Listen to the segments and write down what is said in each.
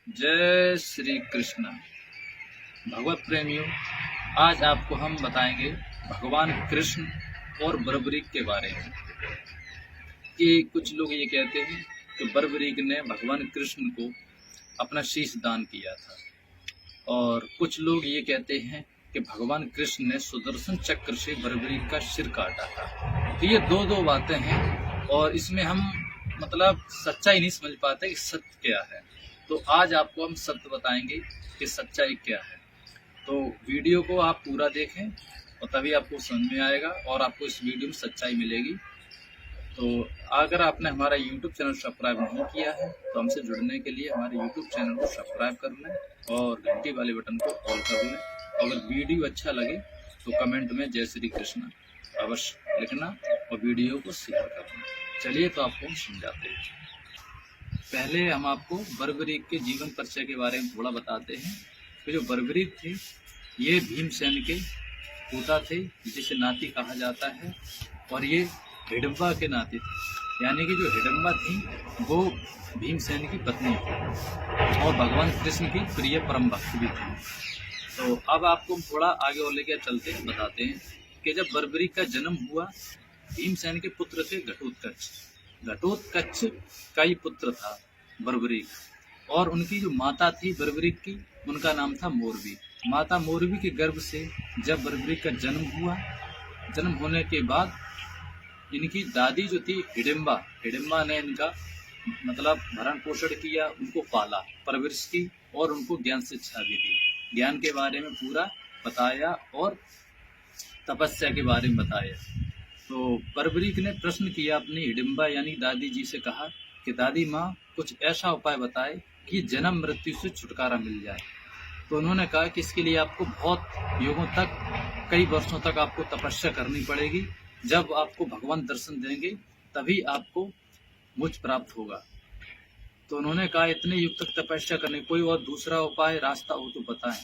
जय श्री कृष्ण। भगवत प्रेमियों, आज आपको हम बताएंगे भगवान कृष्ण और बर्बरीक के बारे में। कि कुछ लोग ये कहते हैं कि बर्बरीक ने भगवान कृष्ण को अपना शीश दान किया था, और कुछ लोग ये कहते हैं कि भगवान कृष्ण ने सुदर्शन चक्र से बर्बरीक का सिर काटा था। तो ये दो बातें हैं, और इसमें हम सच्चाई नहीं समझ पाते कि सत्य क्या है। तो आज आपको हम सत्य बताएंगे कि सच्चाई क्या है। तो वीडियो को आप पूरा देखें और तभी आपको समझ में आएगा और आपको इस वीडियो में सच्चाई मिलेगी। तो अगर आपने हमारा YouTube चैनल सब्सक्राइब नहीं किया है तो हमसे जुड़ने के लिए हमारे YouTube चैनल को सब्सक्राइब कर लें और घंटी वाले बटन को ऑल कर लें। अगर वीडियो अच्छा लगे तो कमेंट में जय श्री कृष्ण अवश्य लिखना और वीडियो को शेयर करना। चलिए तो आपको हम समझाते हैं। पहले हम आपको बर्बरीक के जीवन परिचय के बारे में थोड़ा बताते हैं। तो जो बर्बरीक थे ये भीमसेन के पोता थे, जिसे नाती कहा जाता है, और ये हिडम्बा के नाती थे। यानी कि जो हिडम्बा थी वो भीमसेन की पत्नी थी और भगवान कृष्ण की प्रिय परम भक्त भी थी। तो अब आपको थोड़ा आगे और लेकर चलते हैं, बताते हैं कि जब बर्बरीक का जन्म हुआ, भीमसेन के पुत्र थे घटोत्कच। घटोत्कच का ही पुत्र था बर्बरीक, और उनकी जो माता थी बर्बरीक की, उनका नाम था मोरबी। माता मोरबी के गर्भ से जब बर्बरीक का जन्म हुआ, जन्म होने के बाद इनकी दादी जो थी हिडिम्बा ने इनका भरण पोषण किया, उनको पाला, परवरिश की और उनको ज्ञान शिक्षा भी दी। ज्ञान के बारे में पूरा बताया और तपस्या के बारे में बताया। तो बर्बरीक ने प्रश्न किया अपनी हिडिम्बा यानी दादी जी से, कहा कि दादी माँ कुछ ऐसा उपाय बताए कि जन्म मृत्यु से छुटकारा मिल जाए। तो उन्होंने कहा कि इसके लिए आपको बहुत युगों तक, कई वर्षों तक आपको तपस्या करनी पड़ेगी। जब आपको भगवान दर्शन देंगे तभी आपको मोक्ष प्राप्त होगा। तो उन्होंने कहा इतने युग तक तपस्या करने, कोई और दूसरा उपाय रास्ता हो तो बताएं।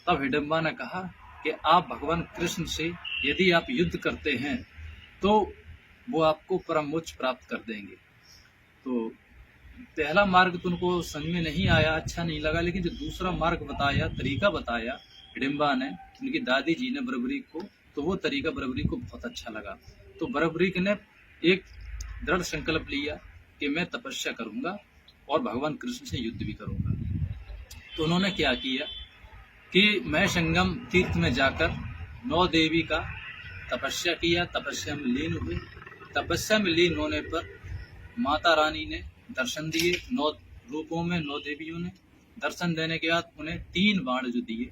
तब हिडिम्बा ने कहा कि आप भगवान कृष्ण से यदि आप युद्ध करते हैं तो वो आपको परम मोक्ष प्राप्त कर देंगे। तो पहला मार्ग तो उनको समझ में नहीं आया, अच्छा नहीं लगा, लेकिन जो दूसरा मार्ग बताया, तरीका बताया हिडिम्बा ने, उनकी दादी जी ने बर्बरीक को, तो वो तरीका बर्बरीक को बहुत अच्छा लगा। तो बर्बरीक ने एक दृढ़ संकल्प लिया कि मैं तपस्या करूंगा और भगवान कृष्ण से युद्ध भी करूंगा। तो उन्होंने क्या किया कि मैं संगम तीर्थ में जाकर 9 देवी का तपस्या किया, तपस्या में लीन हुए। तपस्या में लीन होने पर माता रानी ने दर्शन दिए, 9 रूपों में 9 देवियों ने दर्शन देने के बाद उन्हें 3 बाण जो दिए,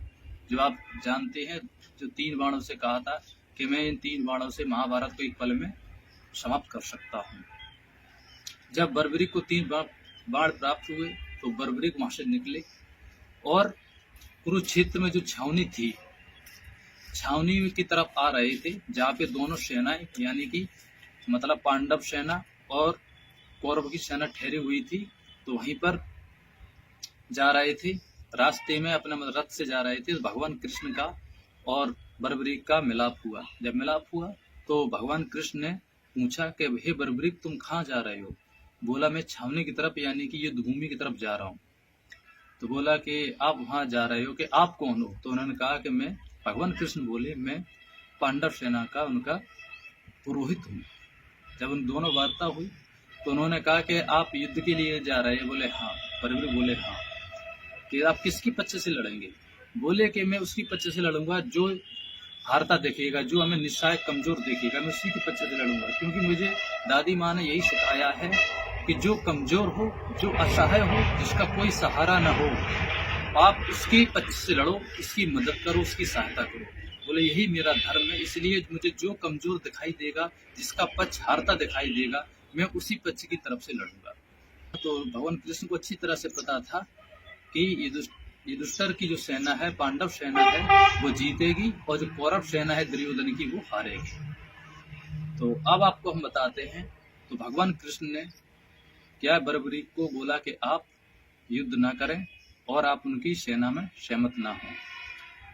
जो आप जानते हैं, जो 3 बाणों से कहा था कि मैं इन 3 बाणों से महाभारत को एक पल में समाप्त कर सकता हूँ। जब बर्बरीक को 3 बाण प्राप्त हुए तो बर्बरीक वहां से निकले और कुरुक्षेत्र में जो छावनी थी, छावनी की तरफ आ रहे थे, जहाँ पे दोनों सेनाएं यानी कि पांडव सेना और कौरव की सेना ठहरी हुई थी। तो वहीं पर जा रहे थे, रास्ते में अपने रथ से जा रहे थे। भगवान कृष्ण का और बर्बरीक का मिलाप हुआ। जब मिलाप हुआ तो भगवान कृष्ण ने पूछा कि हे बर्बरीक, तुम कहाँ जा रहे हो? बोला मैं छावनी की तरफ यानी कि युद्ध भूमि की तरफ जा रहा हूँ। तो बोला कि आप वहां जा रहे हो, कि आप कौन हो? तो उन्होंने कहा कि मैं, भगवान कृष्ण बोले, मैं पांडव सेना का उनका पुरोहित हूँ। जब उन दोनों वार्ता हुई तो उन्होंने कहा कि आप युद्ध के लिए जा रहे हैं? बोले हाँ। बर्बरीक बोले हाँ। कि आप किसकी पक्ष से लड़ेंगे? बोले कि मैं उसकी पक्ष से लड़ूंगा जो हारता देखेगा, जो हमें निस्सहाय कमजोर देखेगा, मैं उसी की पक्ष से लड़ूंगा। क्योंकि मुझे दादी माँ ने यही सिखाया है कि जो कमजोर हो, जो असहाय हो, जिसका कोई सहारा न हो, आप उसकी पक्ष से लड़ो, उसकी मदद करो, उसकी सहायता करो। बोले यही मेरा धर्म है, इसलिए मुझे जो कमजोर दिखाई देगा, जिसका पक्ष हारता दिखाई देगा, मैं उसी पक्ष की तरफ से लड़ूंगा। तो भगवान कृष्ण को अच्छी तरह से पता था कि युधिष्ठिर की जो सेना है, पांडव सेना है, वो जीतेगी, और जो कौरव सेना है दुर्योधन की, वो हारेगी। तो अब आपको हम बताते हैं। तो भगवान कृष्ण ने क्या बर्बरीक को बोला कि आप युद्ध ना करें और आप उनकी सेना में सहमत ना हो।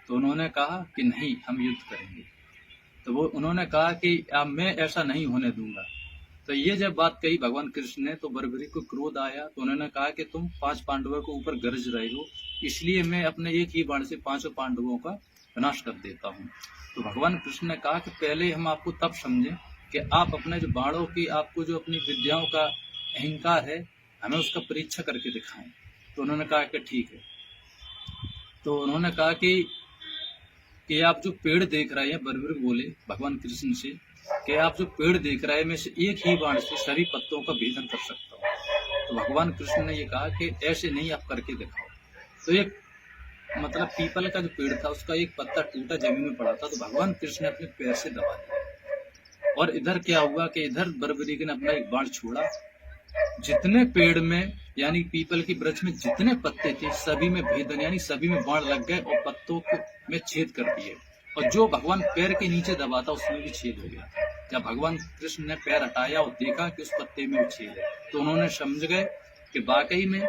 तो उन्होंने कहा कि नहीं, हम युद्ध करेंगे। तो वो उन्होंने कहा कि अब मैं ऐसा नहीं होने दूंगा। तो ये जब बात कही भगवान कृष्ण ने तो बर्बरीक को क्रोध आया, तो उन्होंने कहा कि तुम 5 पांडवों के ऊपर गरज रहे हो, इसलिए मैं अपने एक ही बाण से 5 पांडवों का विनाश कर देता हूँ। तो भगवान कृष्ण ने कहा कि पहले हम आपको तब समझें कि आप अपने जो बाणों की, आपको जो अपनी विद्याओं का अहंकार है, हमें उसका परीक्षा करके दिखाएं। तो उन्होंने कहा कि ठीक है। तो उन्होंने कहा कि आप जो पेड़ देख रहे हैं, बर्बरीक बोले भगवान कृष्ण से कि आप जो पेड़ देख रहे हैं, मैं से एक ही बाण से सभी पत्तों का भेदन कर सकता हूँ। तो भगवान कृष्ण ने ये कहा कि ऐसे नहीं, आप करके दिखाओ। तो एक मतलब पीपल का जो पेड़ था, उसका एक पत्ता टूटा जमीन में पड़ा था, तो भगवान कृष्ण ने अपने पैर से दबा दिया। और इधर क्या हुआ कि इधर बर्बरीक ने अपना एक बाण छोड़ा, जितने पेड़ में यानी पीपल की वृक्ष में जितने पत्ते थे, सभी में भेदन यानी सभी में बाण लग गए और पत्तों को में छेद कर दिए। और जो भगवान पैर के नीचे दबा था, उसमें भी छेद हो गया। जब भगवान कृष्ण ने पैर हटाया और देखा कि उस पत्ते में भी छेद है, तो उन्होंने समझ गए कि वाकई में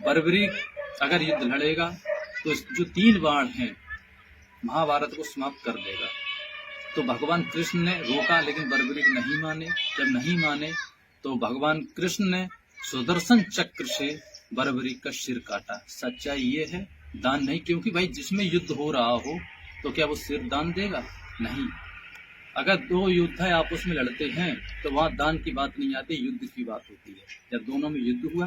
बर्बरीक अगर युद्ध लड़ेगा तो जो 3 बाण हैं महाभारत को समाप्त कर देगा। तो भगवान कृष्ण ने रोका, लेकिन बर्बरीक नहीं माने। जब नहीं माने तो भगवान कृष्ण ने सुदर्शन चक्र से बर्बरीक का सिर काटा। सच्चाई ये है, दान नहीं, क्योंकि भाई जिसमें युद्ध हो रहा हो तो क्या वो सिर दान देगा? नहीं। अगर 2 योद्धा आपस में लड़ते हैं तो वहां दान की बात नहीं आती, युद्ध की बात होती है। जब दोनों में युद्ध हुआ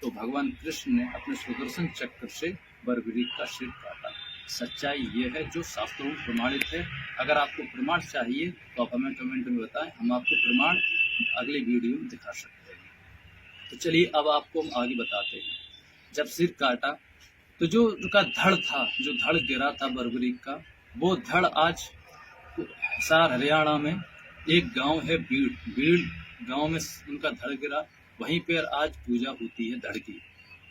तो भगवान कृष्ण ने अपने सुदर्शन चक्र से बर्बरीक का सिर काटा। सच्चाई ये है जो शास्त्रों में प्रमाणित है। अगर आपको प्रमाण चाहिए तो आप हमें कमेंट में बताएं, हम आपको प्रमाण अगले वीडियो में दिखा सकते हैं। तो चलिए अब आपको हम आगे बताते हैं। जब सिर काटा तो जो उनका धड़ था, जो धड़ गिरा था बर्बरीक का, वो धड़ आज हिसार हरियाणा में एक गांव है बीड़ गांव में उनका धड़ गिरा। वहीं पर आज पूजा होती है धड़ की।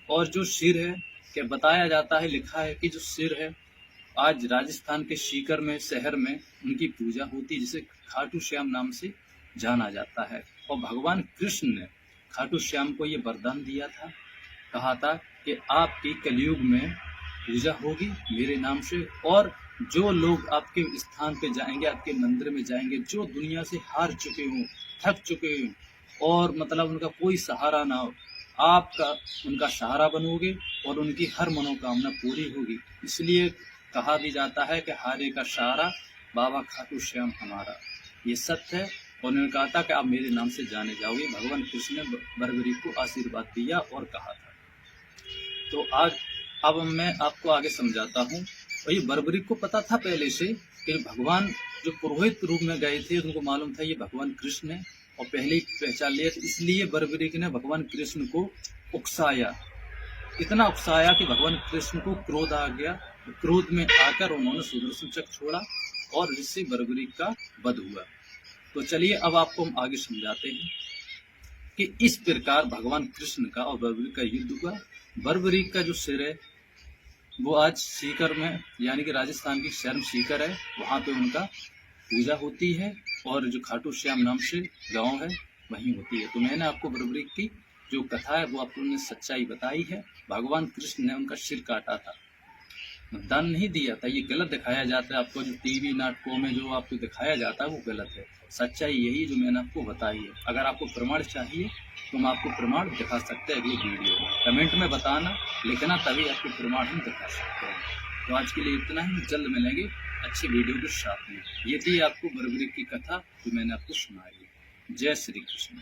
और जो सिर है, क्या बताया जाता है, लिखा है कि जो सिर है आज राजस्थान के सीकर में शहर में उनकी पूजा होती है, जिसे खाटू श्याम नाम से जाना जाता है। और भगवान कृष्ण ने खाटू श्याम को ये वरदान दिया था, कहा था कि आपकी कलयुग में पूजा होगी मेरे नाम से, और जो लोग आपके स्थान पे जाएंगे, आपके मंदिर में जाएंगे, जो दुनिया से हार चुके हों, थक चुके हों और मतलब उनका कोई सहारा ना हो, आपका उनका सहारा बनोगे और उनकी हर मनोकामना पूरी होगी। इसलिए कहा भी जाता है कि हारे का सहारा बाबा खाटू श्याम हमारा। ये सत्य है। और उन्होंने कहा था कि आप मेरे नाम से जाने जाओगे। भगवान कृष्ण ने बर्बरीक को आशीर्वाद दिया और कहा था। तो आज अब मैं आपको आगे समझाता हूँ। और ये बर्बरीक को पता था पहले से कि भगवान जो पुरोहित रूप में गए थे, उनको मालूम था ये भगवान कृष्ण है और पहले ही पहचान लिया। इसलिए बर्बरीक ने भगवान कृष्ण को उकसाया, इतना उकसाया कि भगवान कृष्ण को क्रोध आ गया। क्रोध में आकर उन्होंने सुदर्शन चक्र छोड़ा और जिससे बर्बरीक का वध हुआ। तो चलिए अब आपको हम आगे समझाते हैं कि इस प्रकार भगवान कृष्ण का और बर्बरीक का युद्ध हुआ। बर्बरीक का जो सिर है वो आज सीकर में यानी कि राजस्थान की शहर सीकर है, वहां पे उनका पूजा होती है और जो खाटू श्याम नाम से गांव है वहीं होती है। तो मैंने आपको बर्बरीक की जो कथा है वो आपको सच्चाई बताई है। भगवान कृष्ण ने उनका सिर काटा था, दान नहीं दिया था। ये गलत दिखाया जाता है आपको, जो टीवी नाटकों में जो आपको दिखाया जाता है वो गलत है। सच्चाई यही जो मैंने आपको बताई है। अगर आपको प्रमाण चाहिए तो हम आपको प्रमाण दिखा सकते हैं अगली वीडियो में। कमेंट में बताना, लिखना, तभी आपको प्रमाण हम दिखा सकते हैं। तो आज के लिए इतना ही, जल्द मिलेंगे अच्छी वीडियो के साथ में। ये थी आपको बर्बरीक की कथा जो मैंने आपको सुनाई है। जय श्री कृष्ण।